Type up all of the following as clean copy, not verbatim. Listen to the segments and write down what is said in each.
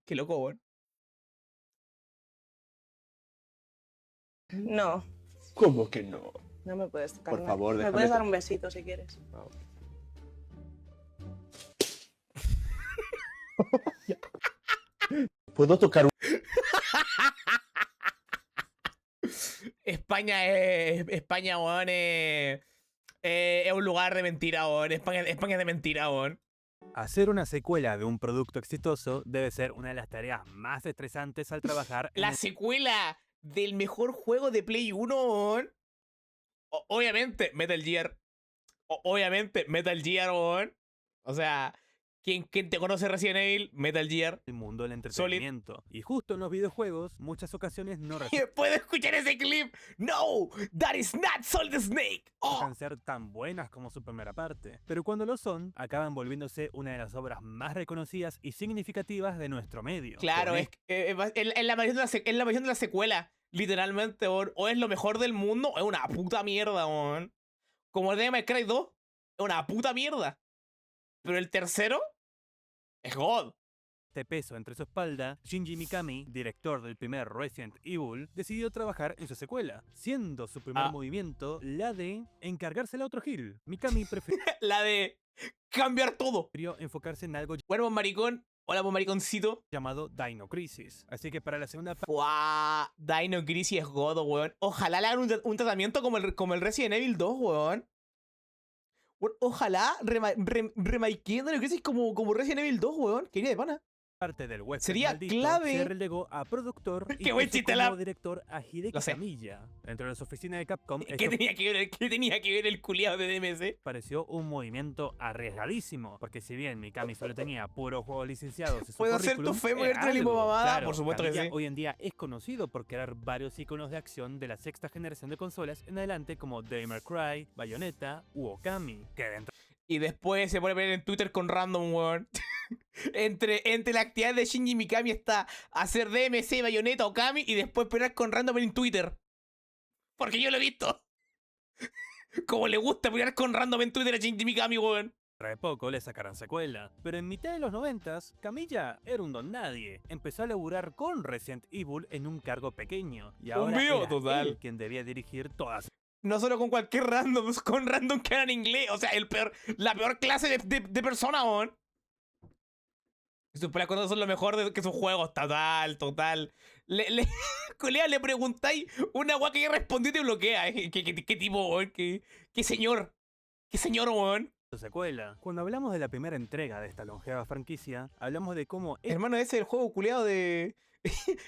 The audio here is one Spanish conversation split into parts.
Qué loco, weón. No, ¿Cómo que no? no me puedes tocar. Por favor, me déjame puedes dar to- un besito si quieres. ¿Puedo tocar un... España, weón, es un lugar de mentira, weón. España es de mentira, weón. Hacer una secuela de un producto exitoso debe ser una de las tareas más estresantes al trabajar en La el secuela del mejor juego de Play 1, weón. Obviamente, Metal Gear. Obviamente, Metal Gear, weón. O sea, ¿quién te conoce Resident Evil? Metal Gear. mundo del entretenimiento. Y justo en los videojuegos, muchas ocasiones no ¿Puedo escuchar ese clip? No, that is not Solid Snake. Oh. resultan ser tan buenas como su primera parte. Pero cuando lo son, acaban volviéndose una de las obras más reconocidas y significativas de nuestro medio. Claro, Con es la versión de la versión de la secuela, literalmente, weón. O es lo mejor del mundo o es una puta mierda, weón. Como el Devil May Cry 2, es una puta mierda. Pero el tercero es God. este peso entre su espalda, Shinji Mikami, director del primer Resident Evil, decidió trabajar en su secuela, siendo su primer movimiento la de encargársela a otro Gil. Mikami prefirió La de cambiar todo. enfocarse en algo Bueno, pues maricón. Hola, pues mariconcito. llamado Dino Crisis. Así que para la segunda parte ¡Guau! Dino Crisis es God, weón. Ojalá le hagan un tratamiento como el Resident Evil 2, weón. Ojalá remakeen Dino Crisis como Resident Evil 2, weón. Quería de pana. del western Sería maldito, clave. se relegó a productor y Qué buen puso chiste, como director a Hideki Lo sé. Kamiya. Dentro de las oficinas de Capcom, ¿Qué tenía que ver el culiado de DMC? pareció un movimiento arriesgadísimo, porque si bien Mikami solo tenía puros juegos licenciados en su ¿Puedo hacer currículum, tu fe, era moverte la algo. mamada? Claro, Por supuesto que Kamiya sí. hoy en día es conocido por crear varios iconos de acción de la sexta generación de consolas en adelante, como Devil May Cry, Bayonetta u Okami, que dentro Y después se pone a ver en Twitter con random, weón. entre la actividad de Shinji Mikami está hacer DMC, Bayonetta, Okami y después pelear con random en Twitter. Porque yo lo he visto. Como le gusta pelear con random en Twitter a Shinji Mikami, weón. de poco le sacaron secuela. Pero en mitad de los 90s, Kamiya era un don nadie. Empezó a laburar con Resident Evil en un cargo pequeño. Y ahora mío era total. él quien debía dirigir todas No solo con cualquier random, con random que hablan inglés. O sea, la peor clase de persona, weón. Y sus peleas con otros son lo mejor que sus juegos. Total. Colega, le preguntáis una weá que ya respondió y te bloquea. ¿Qué tipo, weón? ¿Qué señor? ¿Qué señor, weón? secuela. Cuando hablamos de la primera entrega de esta longeva franquicia, hablamos de cómo Hermano, ese es el juego culiado de...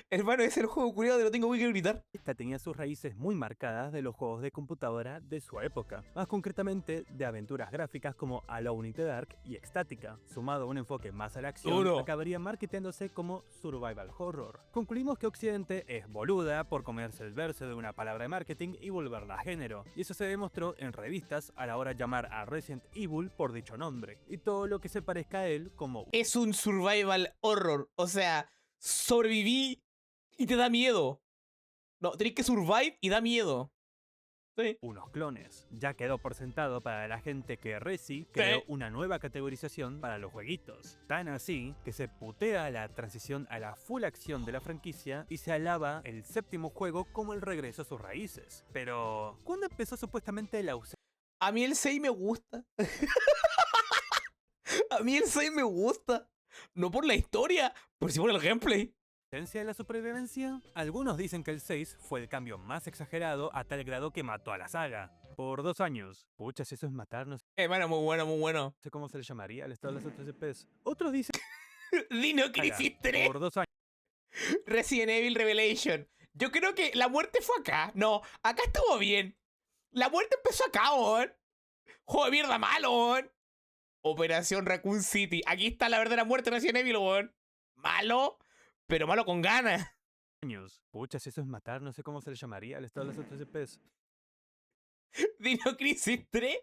Hermano, ese es el juego culiado de lo tengo que gritar. esta tenía sus raíces muy marcadas de los juegos de computadora de su época, más concretamente de aventuras gráficas como Alone in the Dark y Ecstatica, sumado a un enfoque más a la acción, Duro. acabaría marketeándose como Survival Horror. Concluimos que Occidente es boluda por comerse el verso de una palabra de marketing y volverla a género, y eso se demostró en revistas a la hora de llamar a Resident Evil por dicho nombre, y todo lo que se parezca a él como Es un survival horror. O sea, sobreviví y te da miedo. No, tenés que survive y da miedo. Sí. unos clones. Ya quedó por sentado para la gente que Resi creó una nueva categorización para los jueguitos. Tan así que se putea la transición a la full acción de la franquicia y se alaba el séptimo juego como el regreso a sus raíces. Pero, ¿cuándo empezó supuestamente la ausencia A mí el 6 me gusta. A mí el 6 me gusta. No por la historia, pero sí por el gameplay. de la supervivencia? Algunos dicen que el 6 fue el cambio más exagerado a tal grado que mató a la saga. Por 2 años. Puchas, eso es matar, no Hermano, muy bueno, muy bueno. sé cómo se le llamaría al estado de las otras EPs. Otros dicen Dino Crisis 3. por 2 años. Resident Evil Revelation. Yo creo que la muerte fue acá. No, acá estuvo bien. La muerte empezó acá, weón. Juego de mierda malo, weón. Operación Raccoon City. Aquí está la verdadera muerte de Resident Evil, weón. Malo, pero malo con ganas. Puchas, eso es matar, no sé cómo se le llamaría al estado de las otras EPs. Dino Crisis 3.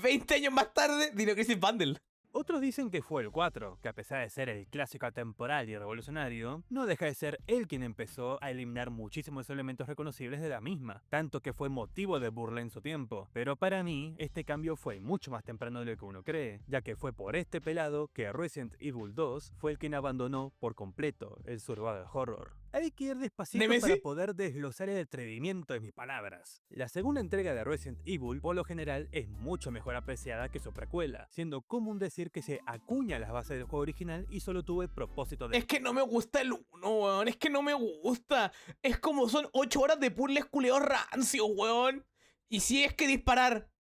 20 años más tarde, Dino Crisis Bundle. Otros dicen que fue el 4, que a pesar de ser el clásico atemporal y revolucionario, no deja de ser él quien empezó a eliminar muchísimos elementos reconocibles de la misma, tanto que fue motivo de burla en su tiempo. Pero para mí, este cambio fue mucho más temprano de lo que uno cree, ya que fue por este pelado que Resident Evil 2 fue el quien abandonó por completo el survival horror. Hay que ir despacito ¿Nemesis? para poder desglosar el atrevimiento de mis palabras. La segunda entrega de Resident Evil, por lo general, es mucho mejor apreciada que su precuela, siendo común decir que se acuña las bases del juego original y solo tuvo el propósito de... Es que no me gusta el 1, weón. Es que no me gusta. Es como son 8 horas de puzzles culeados rancios, weón. Y si es que disparar.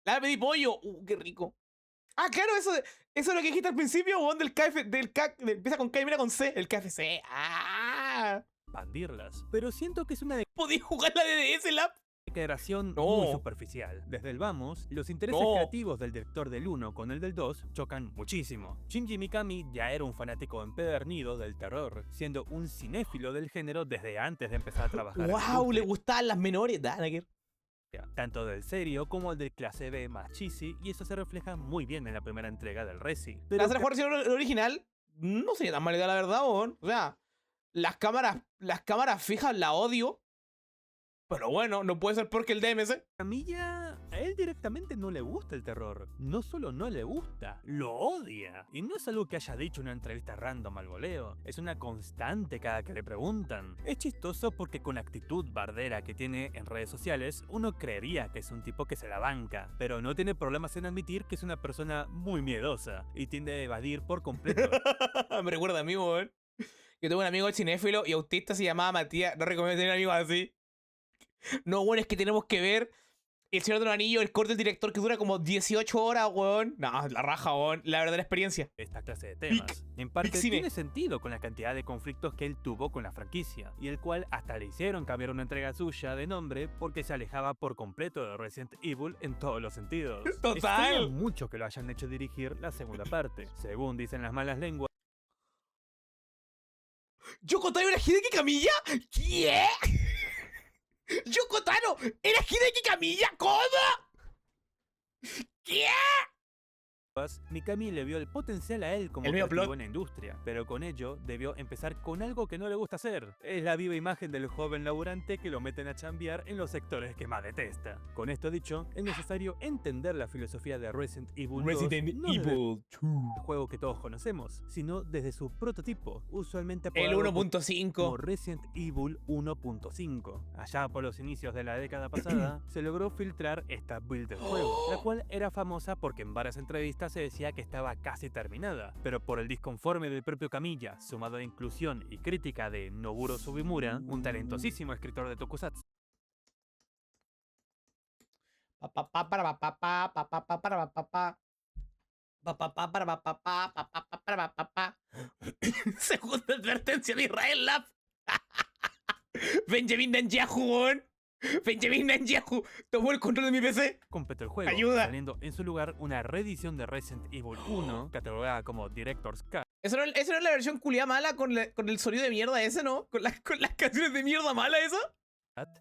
La pedí pollo. Qué rico. Ah, claro, eso es lo que dijiste al principio, weón, empieza con K y mira con C, el KFC. Ah. expandirlas, pero siento que es una ¿Podí jugar la DDS, la? declaración No. muy superficial. Desde el vamos, los intereses No. creativos del director del 1 con el del 2 chocan muchísimo. Shinji Mikami ya era un fanático empedernido del terror, siendo un cinéfilo del género desde antes de empezar a trabajar. en la Wow, le industria. gustaban las menores, Danaker. Tanto del serio como el del clase B más cheesy, y eso se refleja muy bien en la primera entrega del Resi. Pero Hacer jugar el original no sería tan mala idea, la verdad, weón. O sea, las cámaras fijas la odio. Pero bueno, no puede ser porque el DMC. Camilla, a él directamente no le gusta el terror. No solo no le gusta, lo odia. Y no es algo que haya dicho en una entrevista random al voleo. Es una constante cada que le preguntan. Es chistoso porque con la actitud bardera que tiene en redes sociales, uno creería que es un tipo que se la banca. Pero no tiene problemas en admitir que es una persona muy miedosa y tiende a evadir por completo. Me recuerda a mí, weón. Yo tuve un amigo cinéfilo y autista, se llamaba Matías. No recomiendo tener amigos así. No, bueno, es que tenemos que ver El Señor de los Anillos, el corte del director que dura como 18 horas, weón. No, la raja, weón. La verdadera experiencia. Esta clase de temas. En parte cine. tiene sentido con la cantidad de conflictos que él tuvo con la franquicia, y el cual hasta le hicieron cambiar una entrega suya de nombre porque se alejaba por completo de Resident Evil en todos los sentidos. Total. Extraña mucho que lo hayan hecho dirigir la segunda parte. Según dicen las malas lenguas, ¿Yoko Taro era Hideki Kamiya? ¿Qué? ¿Yoko Taro era Hideki Kamiya? ¿Cómo? ¿Qué? Mikami le vio el potencial a él como El medio creativo plot. en la industria, pero con ello debió empezar con algo que no le gusta hacer. Es la viva imagen del joven laburante que lo meten a chambear en los sectores que más detesta. Con esto dicho, es necesario entender la filosofía de Resident Evil 2, Resident no desde Evil 2. el juego que todos conocemos, sino desde su prototipo, usualmente El apodado como 1.5. Resident Evil 1.5. Allá por los inicios de la década pasada, se logró filtrar esta build del juego, la cual era famosa porque en varias entrevistas se decía que estaba casi terminada, pero por el disconforme del propio Kamiya, sumado a inclusión y crítica de Nobuo Subimura, un talentosísimo escritor de tokusatsu, Segunda advertencia de Israel Lab. Benjamin Netanyahu, weón. Benjamin Netanyahu tomó el control de mi PC. completó el juego, Ayuda. saliendo en su lugar una reedición de Resident Evil 1, catalogada como Director's Cut, Eso no es la versión culiada mala con el sonido de mierda ese, ¿no? Con las canciones de mierda mala esa.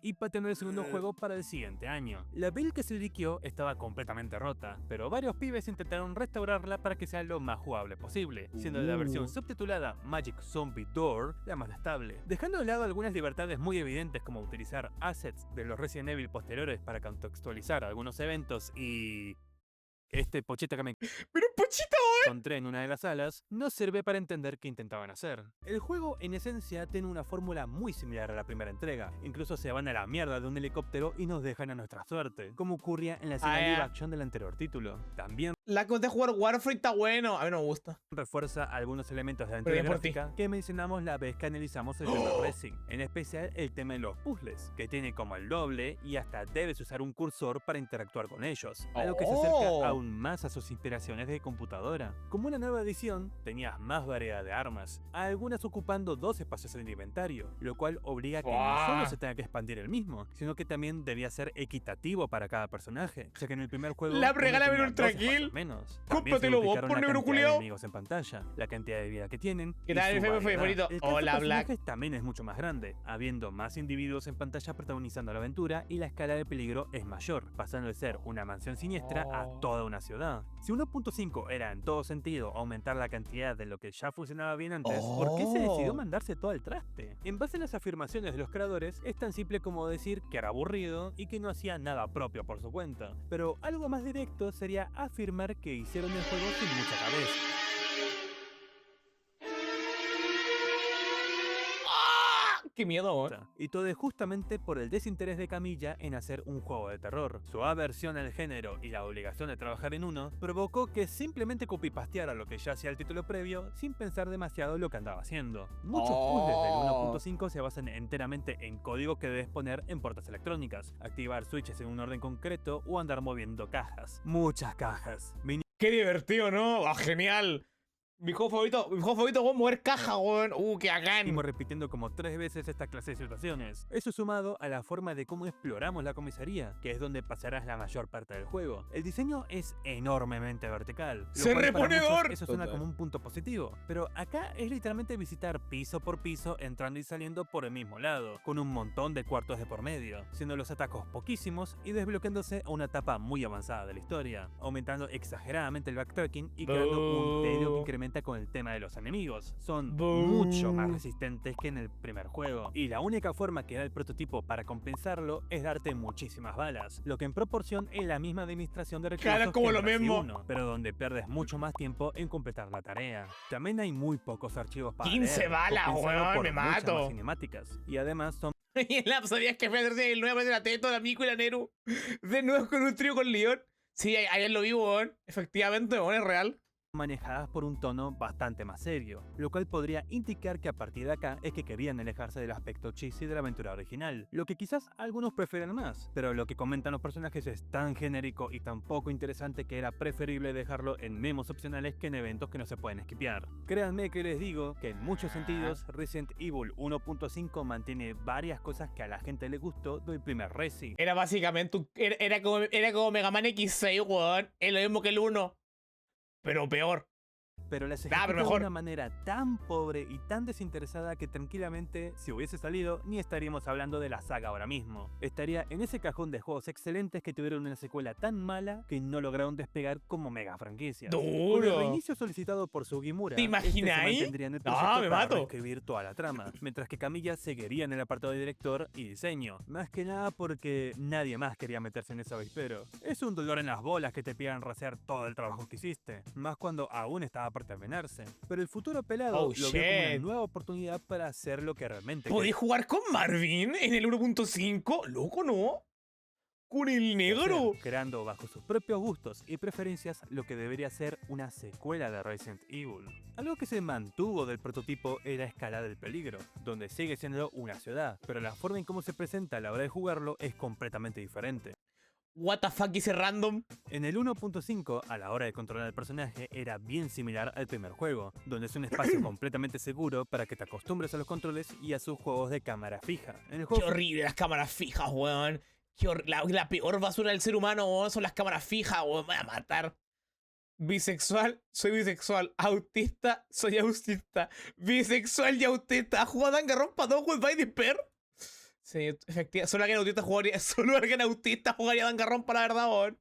y pateando el segundo juego para el siguiente año. La build que se liqueó estaba completamente rota, pero varios pibes intentaron restaurarla para que sea lo más jugable posible, siendo la versión subtitulada Magic Zombie Door la más estable, dejando de lado algunas libertades muy evidentes como utilizar assets de los Resident Evil posteriores para contextualizar algunos eventos y... Este pochita que me Pero pochita, encontré en una de las salas no sirve para entender qué intentaban hacer. El juego en esencia tiene una fórmula muy similar a la primera entrega, incluso se van a la mierda de un helicóptero y nos dejan a nuestra suerte, como ocurría en la escena live action del anterior título. También la que de jugar Warframe está bueno. A mí no me gusta. refuerza algunos elementos de la Pero entrega bien por ti. gráfica que mencionamos la vez que analizamos el tema Racing, en especial el tema de los puzzles, que tiene como el doble y hasta debes usar un cursor para interactuar con ellos, algo que se acerca aún más a sus inspiraciones de computadora. Como una nueva edición, tenías más variedad de armas, algunas ocupando 2 espacios en el inventario, lo cual obliga a que no solo se tenga que expandir el mismo, sino que también debía ser equitativo para cada personaje, ya que en el primer juego La uno regálame tenía un Ultra 2 espacios Kill. menos. Cómpratelo vos, por negro negro culiao. enemigos en pantalla, la cantidad de vida que tienen. ¿Qué y tal, su mi variedad. favorito? El cast de Hola, Black. personajes también es mucho más grande, habiendo más individuos en pantalla protagonizando la aventura y la escala de peligro es mayor, pasando de ser una mansión siniestra a toda una ciudad. Si 1.5 1.5 era en todo sentido aumentar la cantidad de lo que ya funcionaba bien antes, ¿por qué se decidió mandarse todo al traste? En base a las afirmaciones de los creadores, es tan simple como decir que era aburrido y que no hacía nada propio por su cuenta. Pero algo más directo sería afirmar que hicieron el juego sin mucha cabeza. ¡Qué miedo, weón! Y todo es justamente por el desinterés de Camilla en hacer un juego de terror. Su aversión al género y la obligación de trabajar en uno provocó que simplemente copypasteara lo que ya hacía el título previo sin pensar demasiado lo que andaba haciendo. Muchos puzzles del 1.5 se basan enteramente en código que debes poner en puertas electrónicas, activar switches en un orden concreto o andar moviendo cajas. Muchas cajas. ¡Qué divertido, ¿no? ¡Ah, genial! Mi juego favorito, weón, mover caja, weón. ¡Qué bacán! Seguimos repitiendo como 3 veces esta clase de situaciones. Eso sumado a la forma de cómo exploramos la comisaría, que es donde pasarás la mayor parte del juego. El diseño es enormemente vertical. ¡Se reponedor! Eso suena como un punto positivo, pero acá es literalmente visitar piso por piso, entrando y saliendo por el mismo lado, con un montón de cuartos de por medio, siendo los atacos poquísimos y desbloqueándose a una etapa muy avanzada de la historia, aumentando exageradamente el backtracking y creando un tedio que incrementa con el tema de los enemigos. Son mucho más resistentes que en el primer juego, y la única forma que da el prototipo para compensarlo es darte muchísimas balas, lo que en proporción es la misma administración de recursos Claro, como que lo en Resi mismo. 1, pero donde pierdes mucho más tiempo en completar la tarea. También hay muy pocos archivos para 15 leer, balas, compensado weón, por me muchas mato. más cinemáticas, y además son Y el Lab, ¿sabías que fue a hacerse el nuevo de la Teto, la Miku y la Neru? De nuevo con un trío con Leon. Sí, ayer lo vi, weón. Efectivamente, weón, es real. manejadas por un tono bastante más serio, lo cual podría indicar que a partir de acá es que querían alejarse del aspecto cheesy de la aventura original, lo que quizás algunos prefieren más, pero lo que comentan los personajes es tan genérico y tan poco interesante que era preferible dejarlo en memos opcionales que en eventos que no se pueden skipear. Créanme que les digo que en muchos sentidos Resident Evil 1.5 mantiene varias cosas que a la gente le gustó del primer Resi. Era básicamente era como Mega Man X6, weón. Es lo mismo que el 1. Pero peor. Pero las pero ejecuta de mejor. una manera tan pobre y tan desinteresada que tranquilamente, si hubiese salido, ni estaríamos hablando de la saga ahora mismo. Estaría en ese cajón de juegos excelentes que tuvieron una secuela tan mala que no lograron despegar como mega franquicias. Con el ¡Duro! reinicio solicitado por Sugimura, ¿Te imaginas se ahí? mantendría en el No, proyecto me para mato. reescribir toda la trama, mientras que Camilla seguiría en el apartado de director y diseño. Más que nada porque nadie más quería meterse en ese avispero. Es un dolor en las bolas que te pidan rastrear todo el trabajo que hiciste, más cuando aún estaba por terminarse. Pero el futuro pelado Oh, lo vio como una shit. nueva oportunidad para hacer lo que realmente ¿Podéis jugar con Marvin en el 1.5? Loco, ¿no? Con el quería negro. hacer, creando bajo sus propios gustos y preferencias lo que debería ser una secuela de Resident Evil. Algo que se mantuvo del prototipo era Escala del Peligro, donde sigue siendo una ciudad, pero la forma en cómo se presenta a la hora de jugarlo es completamente diferente. What the fuck, ese random. En el 1.5, a la hora de controlar al personaje, era bien similar al primer juego, donde es un espacio completamente seguro para que te acostumbres a los controles y a sus juegos de cámara fija. En el Qué juego horrible las cámaras fijas, weón. La peor basura del ser humano, weón, son las cámaras fijas, weón. Me voy a matar. Bisexual, soy bisexual. Autista, soy autista. Bisexual y autista. ¿Has jugado Danganronpa 2 with by Despair? Sí, efectivamente. Solo alguien autista jugaría. Solo alguien autista jugaría Danganronpa, la verdad, weón.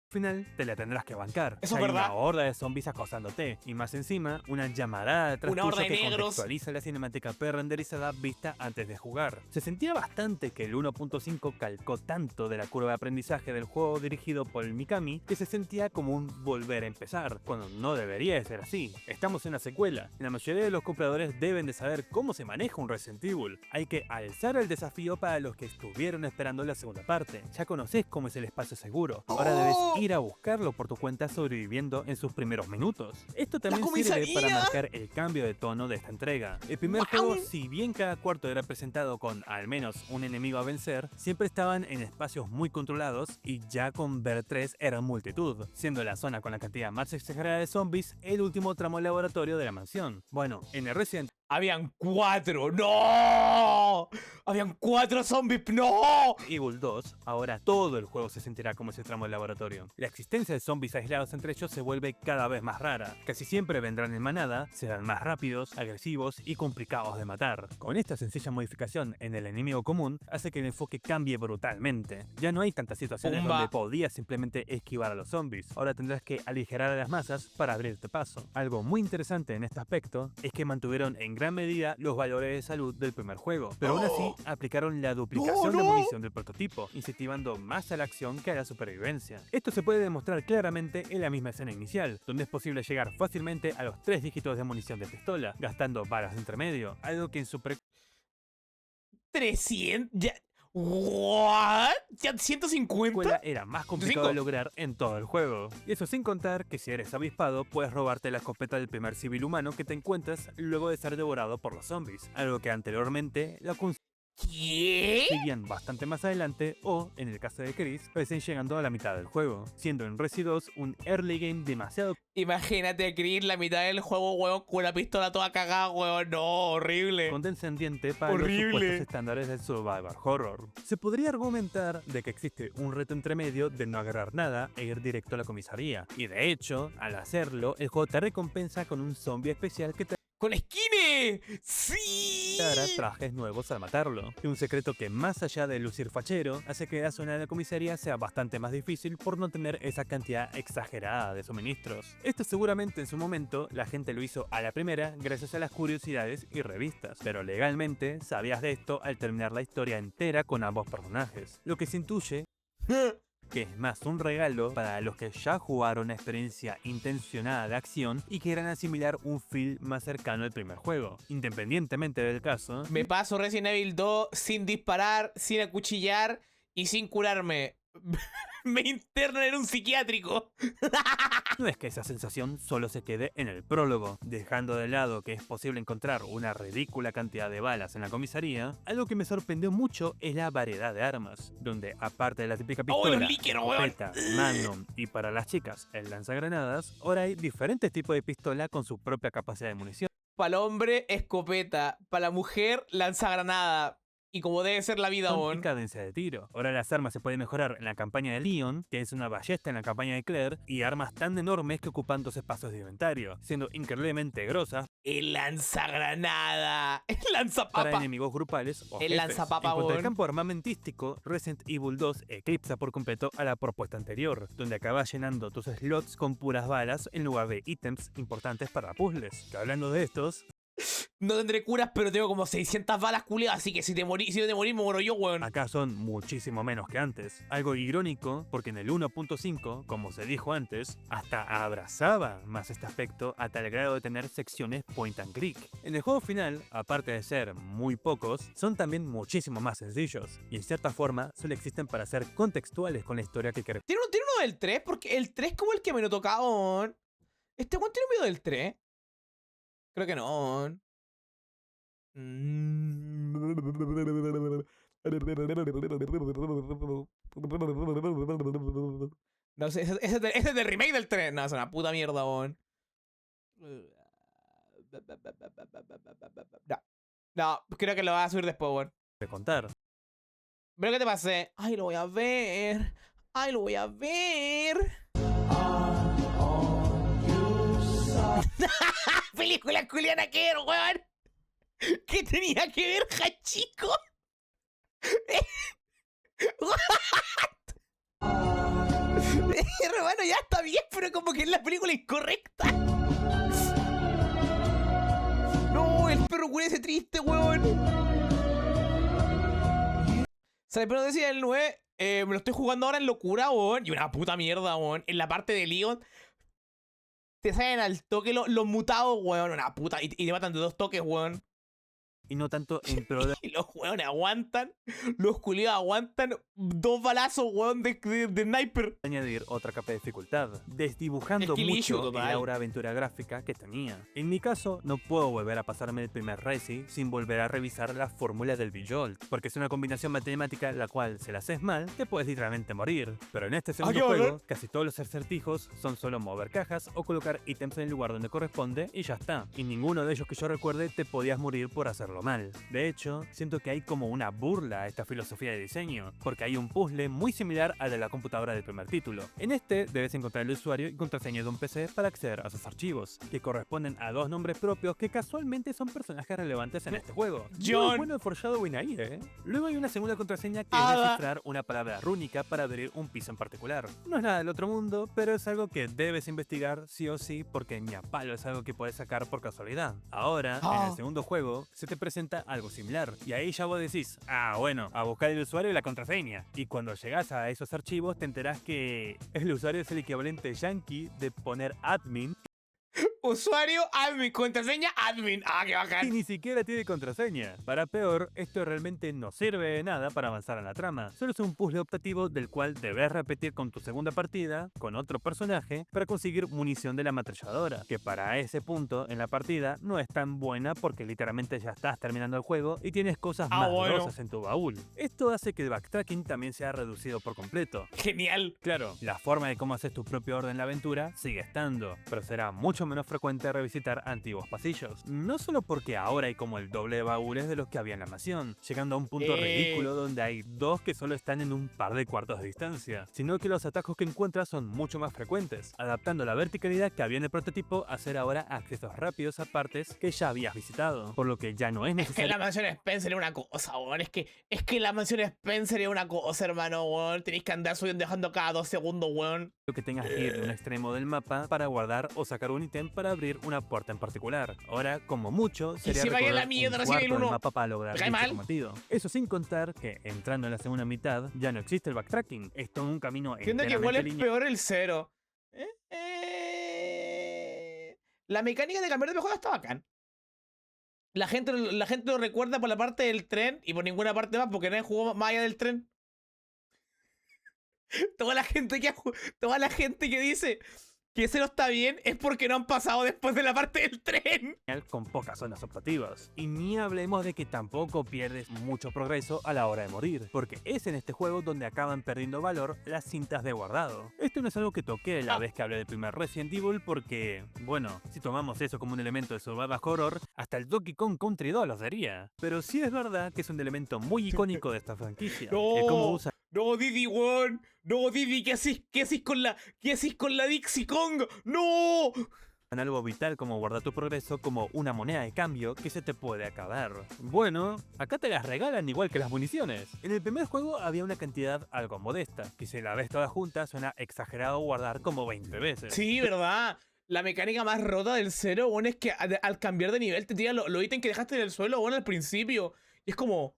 final te la tendrás que bancar. Eso Ya es hay verdad. una horda de zombies acosándote, y más encima, una llamarada detrás Una tuyo horda de que negros. contextualiza la cinemática pre-renderizada vista antes de jugar. Se sentía bastante que el 1.5 calcó tanto de la curva de aprendizaje del juego dirigido por Mikami que se sentía como un volver a empezar, cuando no debería de ser así. Estamos en una secuela, y la mayoría de los compradores deben de saber cómo se maneja un Resident Evil. Hay que alzar el desafío para los que estuvieron esperando la segunda parte. Ya conoces cómo es el espacio seguro, ahora debes ir a buscarlo por tu cuenta sobreviviendo en sus primeros minutos. Esto también sirve para comisaría! marcar el cambio de tono de esta entrega. El primer ¡Guau! juego, si bien cada cuarto era presentado con al menos un enemigo a vencer, siempre estaban en espacios muy controlados y ya con ver 3 eran multitud, siendo la zona con la cantidad más exagerada de zombies el último tramo laboratorio de la mansión. Bueno, en el Resident Habían 4. ¡No! Habían 4 zombies. ¡No! Evil 2, ahora todo el juego se sentirá como ese tramo del laboratorio. la existencia de zombies aislados entre ellos se vuelve cada vez más rara. Casi siempre vendrán en manada, serán más rápidos, agresivos y complicados de matar. Con esta sencilla modificación en el enemigo común, hace que el enfoque cambie brutalmente. Ya no hay tantas situaciones donde podías simplemente esquivar a los zombies, ahora tendrás que aligerar a las masas para abrirte paso. Algo muy interesante en este aspecto es que mantuvieron en gran medida los valores de salud del primer juego, pero aún así aplicaron la duplicación de munición del prototipo, incentivando más a la acción que a la supervivencia. Esto se puede demostrar claramente en la misma escena inicial, donde es posible llegar fácilmente a los 3 dígitos de munición de pistola, gastando balas de intermedio, algo que en su 300... Ya... ¿What? ¿Ya 150? escuela era más complicado de lograr en todo el juego. Y eso sin contar que si eres avispado puedes robarte la escopeta del primer civil humano que te encuentras luego de ser devorado por los zombies, algo que anteriormente la ¿Qué? seguían bastante más adelante o, en el caso de Chris, recién llegando a la mitad del juego, siendo en Resi 2 un early game demasiado Imagínate a Chris la mitad del juego, weón, con la pistola toda cagada, weón. No, horrible. condescendiente para los supuestos estándares del survival horror. Se podría argumentar de que existe un reto entre medio de no agarrar nada e ir directo a la comisaría, y de hecho, al hacerlo, el juego te recompensa con un zombie especial que te ¡Con Skinny! ¡Sí! dará trajes nuevos al matarlo. Y un secreto que más allá de lucir fachero, hace que la zona de la comisaría sea bastante más difícil por no tener esa cantidad exagerada de suministros. Esto seguramente en su momento la gente lo hizo a la primera gracias a las curiosidades y revistas, pero legalmente sabías de esto al terminar la historia entera con ambos personajes, lo que se intuye que es más un regalo para los que ya jugaron una experiencia intencionada de acción y quieran asimilar un feel más cercano al primer juego. Independientemente del caso, Me paso Resident Evil 2 sin disparar, sin acuchillar y sin curarme. Me internan en un psiquiátrico. no es que esa sensación solo se quede en el prólogo, dejando de lado que es posible encontrar una ridícula cantidad de balas en la comisaría. Algo que me sorprendió mucho es la variedad de armas, donde aparte de la típica pistola, los líquidos, weón! escopeta, magnum y para las chicas el lanzagranadas, ahora hay diferentes tipos de pistola con su propia capacidad de munición. Para el hombre, escopeta. Para la mujer, lanzagranada. Y como debe ser la vida, Y weón. cadencia de tiro. Ahora las armas se pueden mejorar en la campaña de Leon, que es una ballesta en la campaña de Claire, y armas tan enormes que ocupan 2 espacios de inventario, siendo increíblemente grosas El lanzagranada. El para lanzapapa. enemigos grupales o El jefes. lanzapapa, En cuanto al weón. campo armamentístico, Resident Evil 2 eclipsa por completo a la propuesta anterior, donde acabas llenando tus slots con puras balas en lugar de ítems importantes para puzzles. Que hablando de estos, No tendré curas, pero tengo como 600 balas culiadas, así que si no te morís, me muero yo, weón. acá son muchísimo menos que antes. Algo irónico, porque en el 1.5, como se dijo antes, hasta abrazaba más este aspecto a tal grado de tener secciones point and click. En el juego final, aparte de ser muy pocos, son también muchísimo más sencillos, y en cierta forma solo existen para ser contextuales con la historia que queremos. ¿Tiene uno del 3? Porque el 3 es como el que me lo tocaba, weón. ¿Este weón tiene un video del 3? Creo que no, weón. No sé, ese es del remake del 3. No, es una puta mierda, weón. No, creo que lo vas a subir después, weón. Contar. Pero ¿qué te pasé? Ay, lo voy a ver. Ay, lo voy a ver. Película culiana que era, weón. ¿Qué tenía que ver, Hachiko? Hermano, ya está bien, pero como que es la película incorrecta. No, el perro culiao ese triste, weón. ¿Sabes? Pero decía el 9, me lo estoy jugando ahora en locura, weón. Y una puta mierda, weón. En la parte de Leon te salen al toque los mutados, weón. Una puta. Y te matan de 2 toques, weón. Y no tanto en pro de Y los weones aguantan. Los culiados aguantan 2 balazos, weón, de sniper. añadir otra capa de dificultad, desdibujando Skill issue mucho el total. aura aventura gráfica que tenía. En mi caso, no puedo volver a pasarme el primer Resi sin volver a revisar la fórmula del Bijolt, porque es una combinación matemática la cual, si la haces mal, te puedes literalmente morir. Pero en este segundo ¿qué va a juego, ver? casi todos los acertijos son solo mover cajas o colocar ítems en el lugar donde corresponde y ya está. Y ninguno de ellos que yo recuerde te podías morir por hacerlo hacerlo mal. De hecho, siento que hay como una burla a esta filosofía de diseño, porque hay un puzzle muy similar al de la computadora del primer título. En este, debes encontrar el usuario y contraseña de un PC para acceder a sus archivos, que corresponden a dos nombres propios que casualmente son personajes relevantes en este juego. John. Muy bueno el foreshadowing ahí, ¿eh? Luego hay una segunda contraseña que es Ada. descifrar una palabra rúnica para abrir un piso en particular. No es nada del otro mundo, pero es algo que debes investigar sí o sí, porque ni a palo es algo que puedes sacar por casualidad. Ahora, en el segundo juego, se te presenta algo similar, y ahí ya vos decís, ah bueno, a buscar el usuario y la contraseña. Y cuando llegas a esos archivos te enterás que el usuario es el equivalente yankee de poner admin, Usuario, admin, contraseña, admin. Ah, qué y bacán. ni siquiera tiene contraseña. Para peor, esto realmente no sirve de nada para avanzar en la trama. Solo es un puzzle optativo del cual debes repetir con tu segunda partida, con otro personaje, para conseguir munición de la ametralladora, que para ese punto en la partida no es tan buena porque literalmente ya estás terminando el juego y tienes cosas más bueno. grosas en tu baúl. Esto hace que el backtracking también sea reducido por completo. Genial. Claro, la forma de cómo haces tu propio orden en la aventura sigue estando, pero será mucho menos frecuente revisitar antiguos pasillos. No solo porque ahora hay como el doble de baúles de los que había en la mansión, llegando a un punto ridículo donde hay dos que solo están en un par de cuartos de distancia, sino que los atajos que encuentras son mucho más frecuentes, adaptando la verticalidad que había en el prototipo a hacer ahora accesos rápidos a partes que ya habías visitado, por lo que ya no es Es que necesario la mansión Spencer es una cosa, weón. Es que la mansión Spencer es una cosa, hermano, weón. Tenéis que andar subiendo dejando cada 2 segundos, weón. que tengas que ir de un extremo del mapa para guardar o sacar un ítem para abrir una puerta en particular. Ahora, como mucho, sería se vaya recorrer la mierda, un Resident cuarto Evil del 1. mapa para lograr ¿Te cae dicho mal? cometido. Eso sin contar que, entrando en la segunda mitad, ya no existe el backtracking. Es todo un camino Entiendo que igual es enteramente lineal. peor el 0. La mecánica de cambiar de mejora está bacán. La gente lo recuerda por la parte del tren y por ninguna parte más porque nadie jugó más allá del tren. Toda la gente que dice que ese no está bien es porque no han pasado después de la parte del tren. Con pocas zonas optativas. Y ni hablemos de que tampoco pierdes mucho progreso a la hora de morir, porque es en este juego donde acaban perdiendo valor las cintas de guardado. Esto no es algo que toqué la vez que hablé del primer Resident Evil porque, bueno, si tomamos eso como un elemento de survival horror, hasta el Donkey Kong Country 2 lo sería. Pero sí es verdad que es un elemento muy icónico de esta franquicia. No. El cómo usa No, Didi, weón. No, Didi, ¿qué hacís con la Dixie Kong? ¡No! algo vital como guardar tu progreso como una moneda de cambio que se te puede acabar. Bueno, acá te las regalan igual que las municiones. En el primer juego había una cantidad algo modesta, que si la ves toda junta suena exagerado guardar como 20 veces. Sí, ¿verdad? La mecánica más rota del 0, bueno, es que al cambiar de nivel te tira los ítems que dejaste en el suelo, bueno, al principio. Y es como...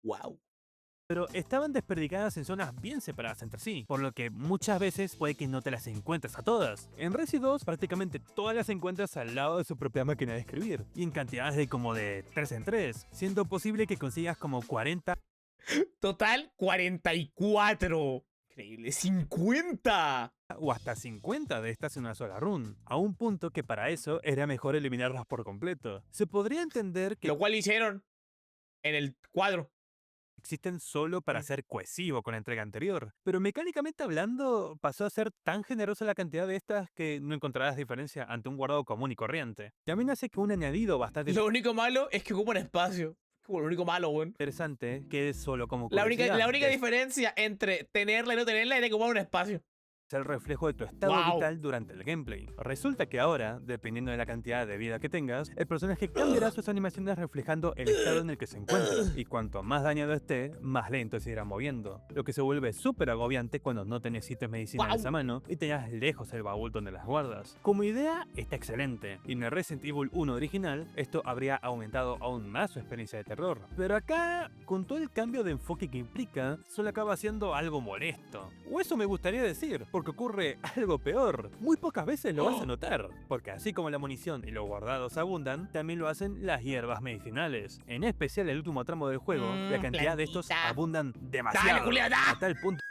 wow. Pero estaban desperdigadas en zonas bien separadas entre sí, por lo que muchas veces puede que no te las encuentres a todas. En Resi 2 prácticamente todas las encuentras al lado de su propia máquina de escribir, y en cantidades de como de 3 en 3, siendo posible que consigas como 40 Total, 44. Increíble, 50. o hasta 50 de estas en una sola run, a un punto que para eso era mejor eliminarlas por completo. Se podría entender que Lo cual hicieron en el cuadro. existen solo para ser cohesivo con la entrega anterior, pero mecánicamente hablando pasó a ser tan generosa la cantidad de estas que no encontrarás diferencia ante un guardado común y corriente. También hace que un añadido bastante Lo único malo es que ocupan espacio. Como lo único malo, weón. interesante quede solo como La única curiosidad. diferencia entre tenerla y no tenerla era que ocupaba un espacio. Es el reflejo de tu estado Wow. vital durante el gameplay. Resulta que ahora, dependiendo de la cantidad de vida que tengas, el personaje cambiará sus animaciones reflejando el estado en el que se encuentra, y cuanto más dañado esté, más lento se irá moviendo, lo que se vuelve súper agobiante cuando no tenés ítems medicinales Wow. a mano y tengas lejos el baúl donde las guardas. Como idea, está excelente, y en el Resident Evil 1 original, esto habría aumentado aún más su experiencia de terror. Pero acá, con todo el cambio de enfoque que implica, solo acaba siendo algo molesto. O eso me gustaría decir, porque ocurre algo peor. Muy pocas veces lo vas a notar, porque así como la munición y los guardados abundan, también lo hacen las hierbas medicinales. En especial el último tramo del juego, la cantidad de estos plantita. abundan Dale, demasiado, Julián, da. a tal punto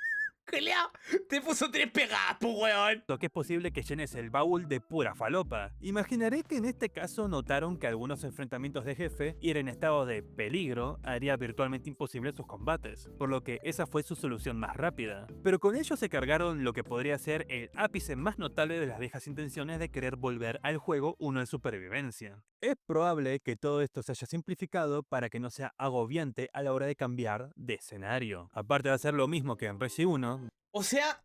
Que pelea, te puso 3 pegadas, pues, weón. Que es posible que llenes el baúl de pura falopa. Imaginaré que en este caso notaron que algunos enfrentamientos de jefe ir en estado de peligro haría virtualmente imposible sus combates, por lo que esa fue su solución más rápida. Pero con ello se cargaron lo que podría ser el ápice más notable de las viejas intenciones de querer volver al juego uno de supervivencia. Es probable que todo esto se haya simplificado para que no sea agobiante a la hora de cambiar de escenario. Aparte de hacer lo mismo que en Resi 1, O sea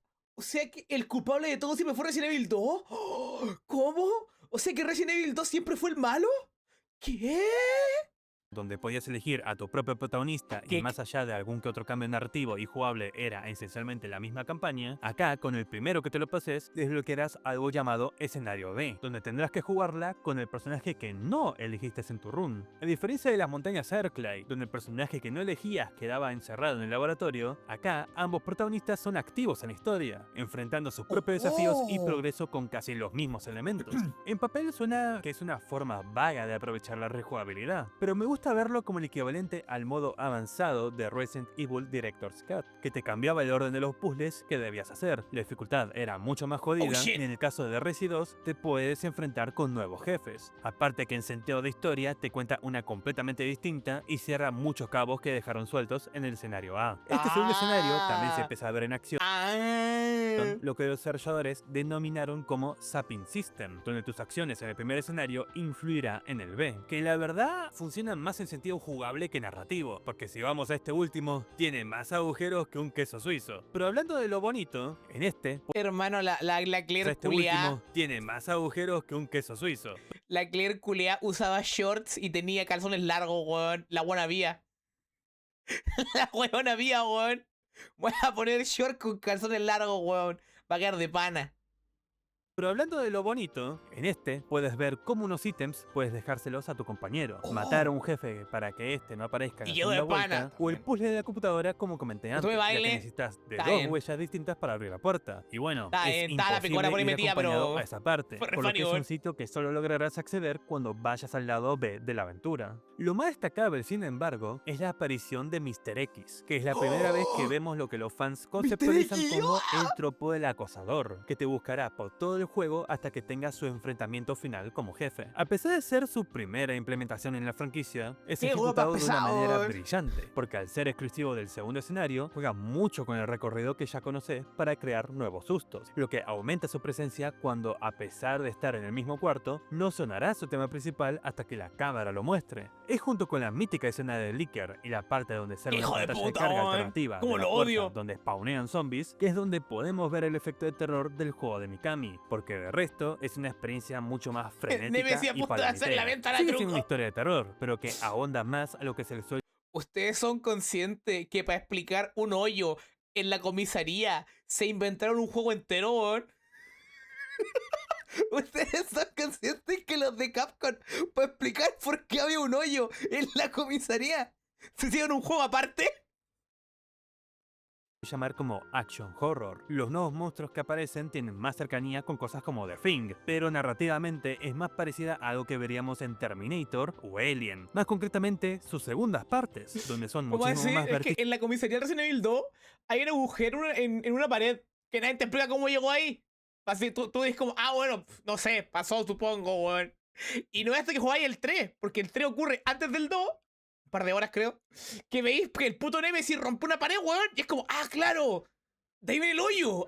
que el culpable de todo siempre fue Resident Evil 2. ¿Cómo? O sea que Resident Evil 2 siempre fue el malo. ¿Qué? donde podías elegir a tu propio protagonista y ¿Qué? más allá de algún que otro cambio narrativo y jugable era esencialmente la misma campaña, acá con el primero que te lo pases desbloquearás algo llamado escenario B, donde tendrás que jugarla con el personaje que no elegiste en tu run. A diferencia de las montañas Erklay, donde el personaje que no elegías quedaba encerrado en el laboratorio, acá ambos protagonistas son activos en la historia, enfrentando sus propios desafíos y progreso con casi los mismos elementos. En papel suena que es una forma vaga de aprovechar la rejugabilidad, pero me gusta verlo como el equivalente al modo avanzado de Resident Evil Director's Cut, que te cambiaba el orden de los puzzles que debías hacer. La dificultad era mucho más jodida y en el caso de Resi 2 te puedes enfrentar con nuevos jefes. Aparte que en sentido de historia te cuenta una completamente distinta y cierra muchos cabos que dejaron sueltos en el escenario A. Este segundo escenario también se empieza a ver en acción, lo que los desarrolladores denominaron como Zapping System, donde tus acciones en el primer escenario influirá en el B, que la verdad funcionan más en sentido jugable que narrativo, porque si vamos a este último, tiene más agujeros que un queso suizo. Pero hablando de lo bonito, en este, Hermano, la Claire este culiá. último tiene más agujeros que un queso suizo. La Claire culiá usaba shorts y tenía calzones largos, weón. La buena vía. La weona vía, weón. Voy a poner short con calzones largos, weón. Va a quedar de pana. Pero hablando de lo bonito, en este puedes ver cómo unos ítems puedes dejárselos a tu compañero, matar a un jefe para que este no aparezca en Y la quedó de segunda pana. vuelta, o el puzzle de la computadora como comenté antes, me ya baile. que necesitas de Está dos bien. huellas distintas para abrir la puerta. Y bueno, Está es bien, está la imposible picona por ahí ir metida, acompañado pero a esa parte, fue re por lo que funny, es un weón. sitio que solo lograrás acceder cuando vayas al lado B de la aventura. Lo más destacable, sin embargo, es la aparición de Mr. X, que es la primera vez que vemos lo que los fans conceptualizan X, como el tropo del acosador, que te buscará por todo el juego hasta que tengas su enfrentamiento final como jefe. A pesar de ser su primera implementación en la franquicia, es ¡Qué ejecutado guapa de una manera pesado! brillante, porque al ser exclusivo del segundo escenario, juega mucho con el recorrido que ya conoces para crear nuevos sustos, lo que aumenta su presencia cuando, a pesar de estar en el mismo cuarto, no sonará su tema principal hasta que la cámara lo muestre. Es junto con la mítica escena de Licker y la parte donde sale una ¡Hijo de pantalla de puta, carga weón! alternativa ¡Cómo de la lo puerta odio! donde spawnean zombies, que es donde podemos ver el efecto de terror del juego de Mikami, porque de resto es una experiencia mucho más frenética Nemesis a y punto de hacer la palomitera. ventana Sigue truco. siendo una historia de terror, pero que ahonda más a lo que se le suele ¿Ustedes son conscientes que para explicar un hoyo en la comisaría se inventaron un juego entero, weón? ¿Ustedes son conscientes que los de Capcom, para explicar por qué había un hoyo en la comisaría, se hicieron un juego aparte? llamar como action horror? Los nuevos monstruos que aparecen tienen más cercanía con cosas como The Thing, pero narrativamente es más parecida a algo que veríamos en Terminator o Alien. Más concretamente, sus segundas partes, donde son ¿Cómo muchísimo así? más Es que verticales. en la comisaría de Resident Evil 2 hay un agujero en una pared que nadie te explica cómo llegó ahí. Así tú dices como, bueno, no sé, pasó supongo, weón. Y no es hasta que jugáis el 3, porque el 3 ocurre antes del 2, un par de horas creo, que veis que el puto Nemesis rompe una pared, weón, y es como, claro, de ahí viene el hoyo,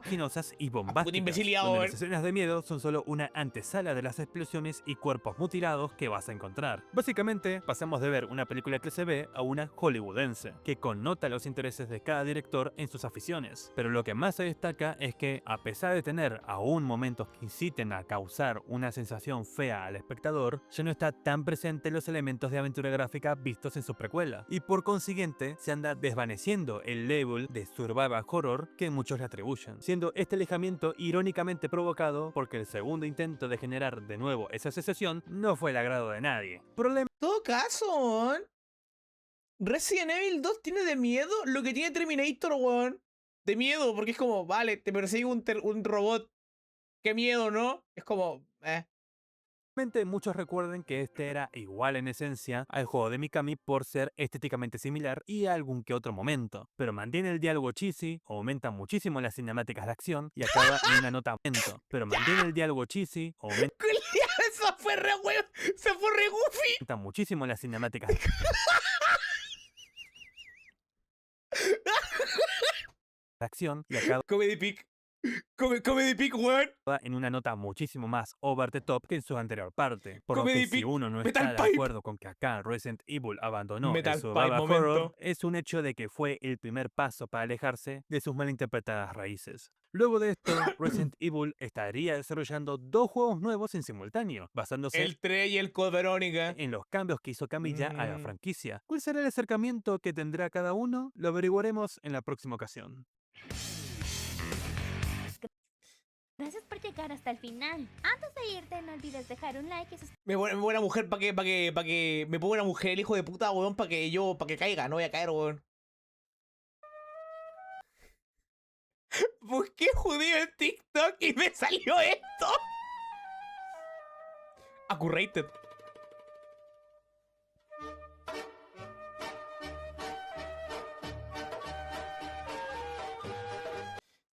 Ginosas y puta bombásticas, imbecilidad, donde weón. las escenas de miedo son solo una antesala de las explosiones y cuerpos mutilados que vas a encontrar. Básicamente, pasamos de ver una película clase B a una hollywoodense, que connota los intereses de cada director en sus aficiones. Pero lo que más se destaca es que, a pesar de tener aún momentos que inciten a causar una sensación fea al espectador, ya no está tan presente los elementos de aventura gráfica vistos en su precuela, y por consiguiente se anda desvaneciendo el label de survival horror que muchos le atribuyen, siendo este alejamiento irónicamente provocado porque el segundo intento de generar de nuevo esa asociación no fue el agrado de nadie. En todo caso, weón, Resident Evil 2 tiene de miedo lo que tiene Terminator, weón. De miedo, porque es como, vale, te persigue un robot. Qué miedo, ¿no? Es como, Muchos recuerden que este era igual en esencia al juego de Mikami por ser estéticamente similar y algún que otro momento, pero mantiene el diálogo cheesy, aumenta muchísimo las cinemáticas de acción y acaba en una nota aumento, pero mantiene el diálogo cheesy, aumenta Culiao, eso fue re weón. Se fue re goofy. muchísimo las cinemáticas de acción y acaba Comedy Pick. Comedy Pick, weón. en una nota muchísimo más over the top que en su anterior parte. Por lo Comedy que si Pick, uno no Metal está de Pipe. acuerdo con que acá Resident Evil abandonó el Metal Pipe survival momento. horror, es un hecho de que fue el primer paso para alejarse de sus malinterpretadas raíces. Luego de esto, Resident Evil estaría desarrollando 2 juegos nuevos en simultáneo, basándose El 3 y el Code Verónica. en los cambios que hizo Camilla a la Mm. franquicia. ¿Cuál será el acercamiento que tendrá cada uno? Lo averiguaremos en la próxima ocasión. Gracias por llegar hasta el final. Antes de irte, no olvides dejar un like y Me pongo una mujer para que me ponga una mujer, el hijo de puta, weón, para que caiga, no voy a caer, weón. Busqué judío en TikTok y me salió esto. Accurrated.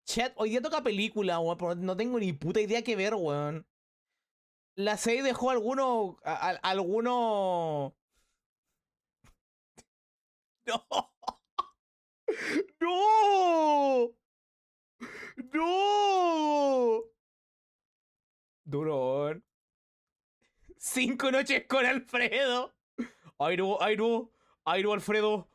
Chat, hoy día toca película, weón, pero no tengo ni puta idea que ver, weón. La 6 dejó alguno. Alguno. No. No. No. Durón. 5 noches con Alfredo. Ay no, Alfredo.